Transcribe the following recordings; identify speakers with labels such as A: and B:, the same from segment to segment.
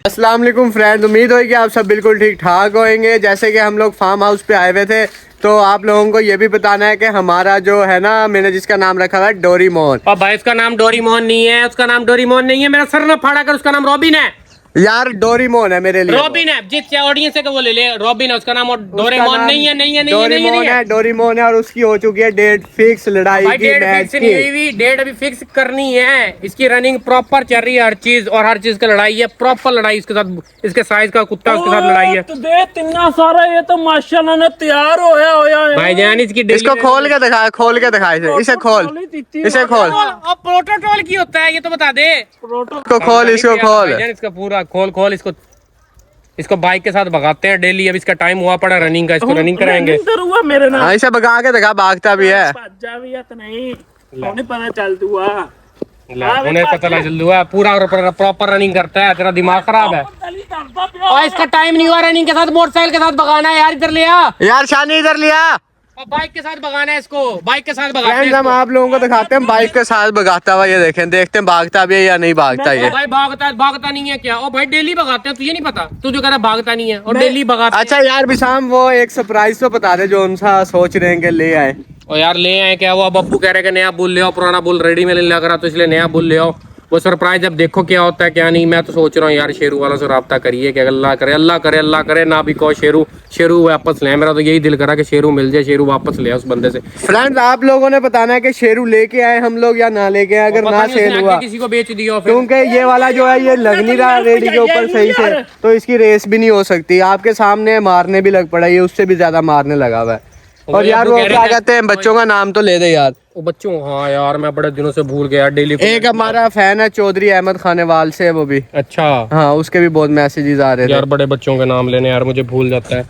A: अस्सलाम वालेकुम फ्रेंड्स, उम्मीद है कि आप सब बिल्कुल ठीक ठाक होंगे। जैसे कि हम लोग फार्म हाउस पे आए हुए थे, तो आप लोगों को ये भी बताना है कि हमारा जो है ना, मैंने जिसका नाम रखा हुआ है डोरीमोन।
B: और भाई उसका नाम डोरीमोन नहीं है, उसका नाम डोरीमोन नहीं है। मेरा सर न फाड़ा कर, उसका नाम रॉबिन है।
A: यार डोरीमोन है मेरे लिए।
B: रॉबिन है, जिस ऑडियंस है वो ले ले। रॉबिन है उसका नाम, और
A: उसका
B: डोरेमोन
A: नाम
B: नहीं है। नहीं है, नहीं है, नहीं है, नहीं
A: डोरीमोन
B: है।
A: है, डोरीमोन है। और उसकी हो चुकी है डेट फिक्स लड़ाई
B: भाई
A: की,
B: डेट
A: मैच
B: फिक्स नहीं
A: की।
B: हुई हुई, डेट अभी फिक्स करनी है। इसकी रनिंग प्रॉपर चल रही है, हर चीज और हर चीज का लड़ाई है, प्रॉपर लड़ाई इसके साथ। इसके साइज का कुत्ता उसके साथ लड़ाई है।
C: तो दे इतना सारा, ये तो माशाल्लाह ने तैयार होया है।
B: भाईजान इसकी
A: इसको खोल के दिखा, खोल के दिखा, इसे खोल, इसे खोल।
B: प्रोटोकॉल की होता है ये तो बता दे।
A: इसको खोल, इसको खोल।
B: भाईजान इसका पूरा खोल इसको। इसको बाइक के साथ भगाते हैं डेली। अब इसका टाइम हुआ पड़ा रनिंग का, इसको रनिंग कराएंगे।
C: हुआ मेरे नाम
A: हाँ, इसे भगा के दिखा, भागता भी है।
C: जा भी है तो नहीं, उन्हें पता चल दुआ।
B: उन्हें पता लग जल्दी हुआ, पूरा प्रॉपर रनिंग करता है। तेरा दिमाग खराब है। और इसका टाइम नहीं हुआ रनिंग के साथ, मोटरसाइकिल के साथ भगाना है यार। इधर ले आ
A: यार शानी इधर लिया।
B: और बाइक के साथ भगाना है इसको, बाइक के साथ भगाते
A: फ्रेंड्स,
B: हैं
A: हम
B: इसको।
A: आप लोगों को दिखाते हैं बाइक के साथ भगाता हुआ। ये देखें, देखते हैं भागता भी है या नहीं भागता ये।
B: भाई भागता नहीं है क्या? ओ भाई डेली भगाते हैं, तुझे नहीं पता? तू जो कह रहा भागता नहीं है और डेली भगाते
A: अच्छा यार बिशाम, वो एक सरप्राइज तो बता दे जो उनसा सोच रहे हैं कि ले आए।
B: और यार ले आए क्या? वो अब अब्बू कह रहे हैं कि नया बुल ले आओ, पुराना बुल रेडी में नहीं लग रहा, तो इसलिए नया बुल ले आओ। वो सरप्राइज अब देखो क्या होता है क्या नहीं। मैं तो सोच रहा हूँ यार शेरू वाला से राब्ता करिए कि अल्लाह करे, अल्लाह करे, अल्लाह करे ना भी कहो शेरू वापस ले। मेरा तो यही दिल करा कि शेरू मिल जाए, शेरू वापस ले उस बंदे से।
A: फ्रेंड्स, आप लोगों ने बताना है कि शेरू लेके आए हम लोग या ना लेके आए। अगर ना सेल हुआ
B: किसी को बेच दिया फिर।
A: क्योंकि ये वाला जो है ये लग नहीं रहा रेडी के ऊपर सही से, तो इसकी रेस भी नहीं हो सकती। आपके सामने मारने भी लग पड़ा, ये उससे भी ज्यादा मारने लगा हुआ है। और यार वो क्या कहते हैं, बच्चों का नाम तो ले दे यार।
B: वो बच्चों, हाँ यार मैं बड़े दिनों से भूल गया डेली।
A: एक हमारा फैन है चौधरी अहमद खानेवाल से, वो भी।
B: अच्छा
A: हाँ, उसके भी बहुत मैसेजेस आ रहे थे
B: यार। बड़े बच्चों के नाम लेने यार मुझे भूल जाता है,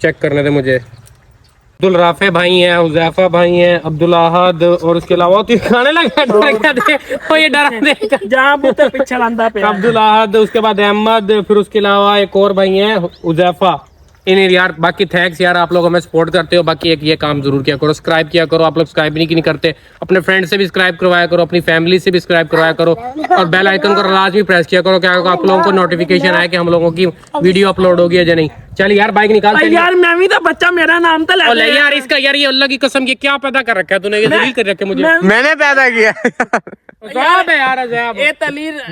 B: चेक करने दे मुझे। अब्दुल राफे भाई हैं, हुजैफा भाई हैं, अब्दुल अहद, और उसके अलावा तो खाने लगा ये डरा दे
C: जहाँ पुत्र पीछे लांदा पे
B: अब्दुल अहद, उसके बाद अहमद, फिर उसके अलावा एक और भाई हैं हुजैफा। इन्हें यार बाकी थैंक्स यार, आप लोग हमें सपोर्ट करते हो। बाकी एक ये काम जरूर किया करो, सब्सक्राइब किया करो। आप लोग सब्सक्राइब नहीं करते, अपने फ्रेंड से भी सब्सक्राइब करवाया करो, अपनी फैमिली से भी सब्सक्राइब करवाया करो, और बेल आइकन को लाजमी प्रेस किया करो, क्या आप लोगों को नोटिफिकेशन आए कि हम लोगों की वीडियो अपलोड होगी या नहीं। चल यार बाइक निकाल।
C: यार मैं भी तो बच्चा, मेरा नाम तो ले
B: यार इसका यार, ये अल्लाह की कसम, ये क्या पैदा कर रखा है तूने? ये दलील कर रखे मुझे।
A: मैंने पैदा किया
B: अज़ाब है यार, अज़ाब।
C: ਇਹ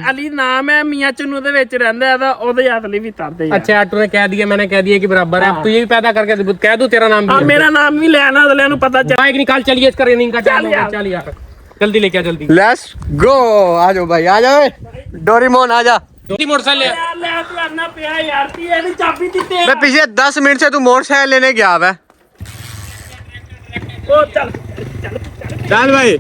C: ਅਲੀ ਨਾਮ ਹੈ, ਮੀਆਂ ਚੰਨੂ ਦੇ ਵਿੱਚ ਰਹਿੰਦਾ ਹੈ, ਉਹਦੇ ਹੱਥ ਲਈ ਵੀ ਤਰਦੇ ਆ।
B: अच्छा तूने कह दिया, मैंने कह दिया कि बराबर है। अब तू ये भी पैदा करके कह दूं तेरा नाम भी है।
C: ਮੇਰਾ ਨਾਮ ਵੀ ਲੈਣਾ, ਅਗਲਿਆਂ ਨੂੰ ਪਤਾ ਚੱਲ।
B: बाइक निकाल, चलिए इसका रनिंग का टाइम हो गया। चल यार जल्दी लेके आ, जल्दी।
A: Let's go. आ जाओ भाई, आ जाओ डोरीमोन, आ जा।
B: मोटरसाइकिल ले।
C: ਯਾਰ ਲੈ ਤੂੰ ਆਨਾ ਪਿਆ ਯਾਰ, ਤੀ ਇਹਦੀ ਚਾਬੀ ਦਿੱਤੇ।
A: मैं पिछले 10 मिनट से तू मोटरसाइकिल लेने गया है।
C: ਉਹ ਚੱਲ
A: चल भाई,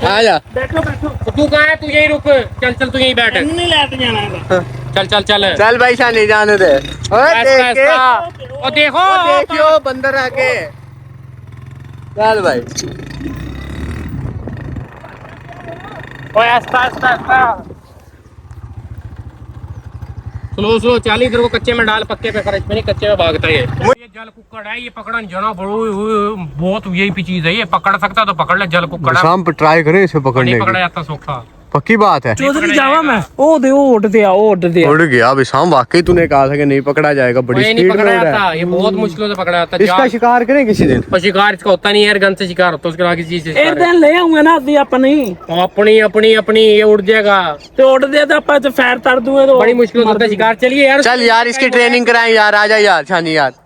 A: आ जा।
C: ਬੈਠੋ ਬੈਠੋ,
B: तू कहाँ है? तू यही रुक। चल तू यहीं बैठ।
C: ਨਹੀਂ ਲੈ ਕੇ ਜਾਣਾ ਹੈਗਾ।
B: चल
A: चल भाई, शानी जाने दे। ओए देख के,
B: और देखो
A: देखियो बंदर आके। चल भाई,
B: ओए आस्ता स्लो चल। इधर को कच्चे में डाल, पक्के पे कर। इसमें नहीं, कच्चे में भागता है ये जल कुक्कड़ है। ये पकड़ना जना बड़ो बहुत यही चीज है। ये पकड़ सकता तो पकड़ ले, जल कुक्कड़।
A: शाम पर ट्राई करें इसे पकड़ने
B: नहीं
A: की।
B: पकड़ा जाता सौखा,
A: पक्की बात है।
C: ਚੌਧਰੀ ਜਾਵਾ मैं, ਉਹ ਦੇ ਉਹ ਉੱਡਦੇ ਆ, ਉਹ ਉੱਡਦੇ ਆ।
A: उड़ गया अभी शाम, वाकई तूने कहा था कि नहीं पकड़ा जाएगा, बड़ी
B: ये नहीं
A: स्पीड में
B: पकड़ा
A: उड़ रहा
B: जाता,
A: है।
B: ये बहुत मुश्किलों से पकड़ा जाता।
A: इसका शिकार करें किसी दिन।
B: और शिकार इसका होता नहीं है, गन से शिकार होता है, उसके किसी चीज से
C: ਇਹ
B: शिकार है।
C: ਦਿਨ ਲੈ ਆਉਂਗੇ ਨਾ ਅਸੀਂ ਆਪਾਂ ਨਹੀਂ,
B: तो अपनी ये उड़ जाएगा।
C: ਤੇ ਉੱਡਦੇ ਆ ਤਾਂ ਆਪਾਂ ਤੇ ਫੈਰ ਤਰ ਦੂਏ तो
B: बड़ी मुश्किल होता है शिकार। चलिए यार,
A: चल यार, इसकी ट्रेनिंग कराएं यार। आ जा यार शानी यार।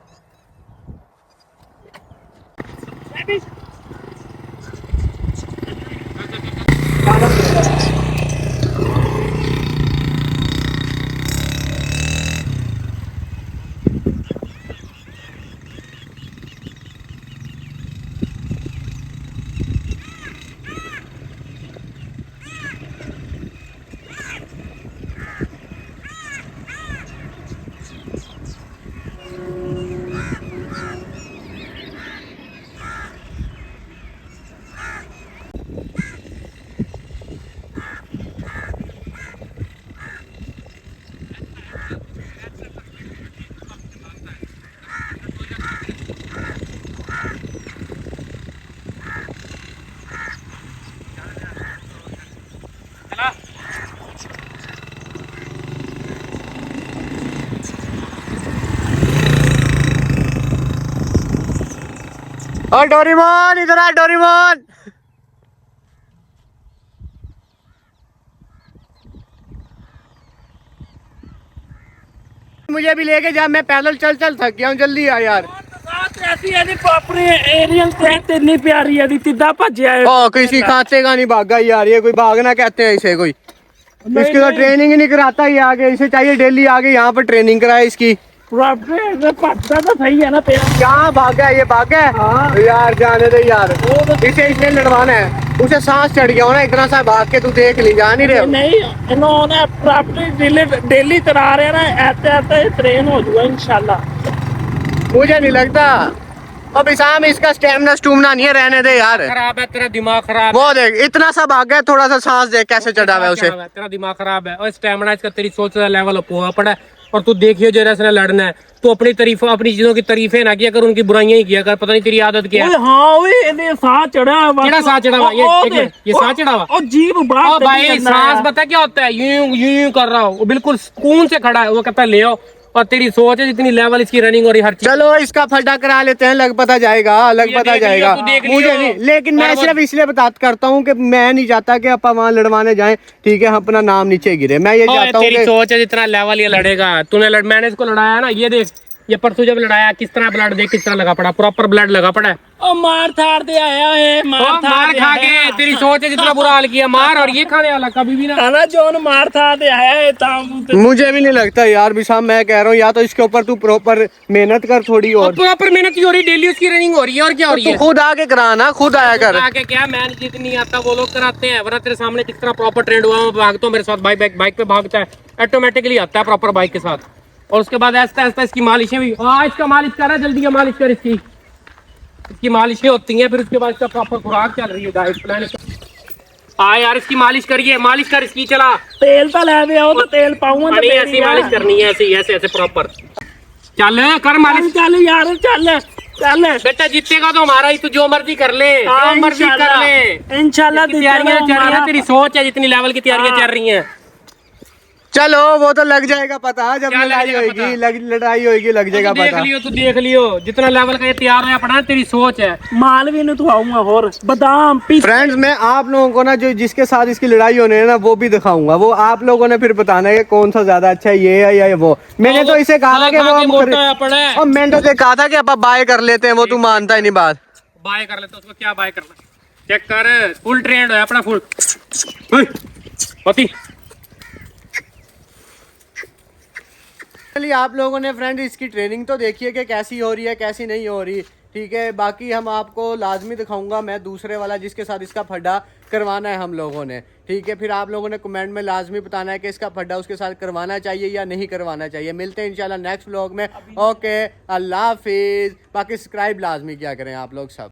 A: और डोरेमोन इधर आ, डोरेमोन। मुझे भी लेके जा, मैं पैदल चल चल थक गया हूँ, जल्दी आ यार।
C: ऐसी है प्रॉपर एरियल ट्रैक इतनी प्यारी है दी तिदा भज्जिया है।
A: ओ किसी खाते का नहीं भागा यार, ये कोई भागना कहते हैं इसे कोई। इसकी तो ट्रेनिंग ही नहीं कराता ये, आगे इसे चाहिए डेली आगे यहाँ पर ट्रेनिंग कराए इसकी।
C: प्रॉपर भज्जा तो सही है ना तेरा।
A: क्या भागा है ये, भागा है?
C: हाँ।
A: यार जाने दे यार, इसे इसने लड़वाना है। उसे सांस चढ़ गया हो ना इतना सा भाग के, तू देख ली, जा नहीं रहे?
C: नहीं इन्होंने प्रॉपर डेली करा रहे ना, ऐसे ऐसे ट्रेन हो जाएगा इंशाल्लाह।
A: मुझे नहीं लगता। अब इसाम इसका स्टेमिना स्टूमना नहीं है, रहने दे यार।
B: खराब है तेरा दिमाग, खराब
A: वो देख इतना सा भाग गया, थोड़ा सा सांस देख कैसे चढ़ा हुआ है उसे।
B: तेरा दिमाग खराब है और स्टेमिना इसका तेरी सोच का लेवल हुआ पड़ा है। और तू देखियो जरा से लड़ना है तो अपनी तारीफों, अपनी चीजों की तारीफें ना किया कर, उनकी बुराइयां ही किया कर। पता नहीं तेरी आदत क्या है।
C: ओए हाँ ओए ये सांस चढ़ा है।
B: केड़ा सांस चढ़ा हुआ? ये सांस चढ़ा हुआ?
C: और जीभ बात
B: ओ भाई सांस पता क्या होता है? यूं यूं यूं कर रहा हूँ, वो बिल्कुल सुकून से खड़ा है। वो कहता है ले आओ। और तेरी सोच है जितनी लेवल इसकी रनिंग हो रही हर चीज।
A: चलो इसका फड्डा करा लेते हैं, लग पता जाएगा, लग
B: ये
A: पता
B: देख लियो,
A: जाएगा।
B: तू देख लियो।
A: मुझे नहीं, लेकिन मैं सिर्फ इसलिए बात करता हूँ कि मैं नहीं चाहता कि अपन वहाँ लड़वाने जाएं, ठीक है, अपना नाम नीचे गिरे। मैं ये चाहता हूँ
B: तेरी
A: कि
B: सोच है जितना लेवल ये लड़ेगा। तूने मैंने इसको लड़ाया ना, ये देख, ये परसों जब लड़ाया किस तरह ब्लड देख, किस तरह लगा पड़ा, प्रॉपर ब्लड लगा पड़ा है।
C: ओ मार थार दे आया है,
B: मार खा के तेरी सोच है जितना बुरा हाल किया, मार और ये खाने वाला कभी भी ना।
C: खाना जोन मार थार दे आया है
A: मुझे भी नहीं लगता यार विशाम, मैं कह रहा हूँ या तो इसके ऊपर तू प्रॉपर मेहनत कर थोड़ी और।
B: प्रॉपर मेहनत की हो रही, डेली उसकी रनिंग हो रही है और क्या हो रही
A: तू
B: है।
A: खुद आके कराना, खुद आया कर।
B: आके क्या, मैं जितनी नहीं आता वो लोग कराते हैं, वरना तेरे सामने किस तरह प्रॉपर ट्रेंड हुआ। मैं भागता हूँ मेरे साथ, बाइक पे भागता है, ऑटोमेटिकली आता है प्रॉपर बाइक के साथ। और उसके बाद ऐसा ऐसा इसकी मालिशें भी, इसका मालिश कर रहा है, जल्दी मालिश कर इसकी मालिशें होती हैं। फिर उसके बाद इसका प्रॉपर खुराक चल रही है, डाइट प्लान। यार इसकी मालिश करिए, मालिश कर इसकी, चला
C: तेल तो ले दे आओ तो तेल पाऊंगा तो
B: ऐसी मालिश करनी है, ऐसे प्रॉपर। चल कर मालिश,
C: चल यार चल चल
B: बेटा जीतेगा तो हमारा ही, तू जो मर्जी कर ले, जो मर्जी कर ले।
C: इंशाल्लाह
B: तैयारियां चल रही है, तेरी सोच है जितनी लेवल की तैयारियां चल रही हैं।
A: चलो वो तो लग जाएगा पता, जब लड़ाई होगी, लड़ाई होगी लग जाएगा पता।
B: तू देख लियो जितना लेवल का ये तैयार होया पड़ा, तेरी सोच है।
C: मालवी ने तो आऊंगा और बादाम पी।
A: फ्रेंड्स मैं आप लोगों को ना जो जिसके साथ इसकी लड़ाई होने है ना वो भी दिखाऊंगा, वो आप लोगों ने फिर बताना है कि कौन सा ज्यादा अच्छा है, ये है या वो। मैंने तो इसे कहा था कि वो और मैंने तो कहा था कि आप बाय कर लेते हैं, वो तू मानता ही नहीं बात।
B: बाय कर लेते उसको क्या बाय करना, चेक कर फुल ट्रेंड है अपना, फुल पति।
A: चलिए आप लोगों ने फ्रेंड इसकी ट्रेनिंग तो देखिए कि कैसी हो रही है कैसी नहीं हो रही, ठीक है। बाकी हम आपको लाजमी दिखाऊंगा मैं दूसरे वाला जिसके साथ इसका फड्डा करवाना है हम लोगों ने, ठीक है। फिर आप लोगों ने कमेंट में लाजमी बताना है कि इसका फड्डा उसके साथ करवाना चाहिए या नहीं करवाना चाहिए। मिलते हैं इंशाल्लाह नेक्स्ट व्लॉग में। ओके अल्लाह हाफिज़। बाकी सब्सक्राइब लाजमी क्या करें आप लोग सब।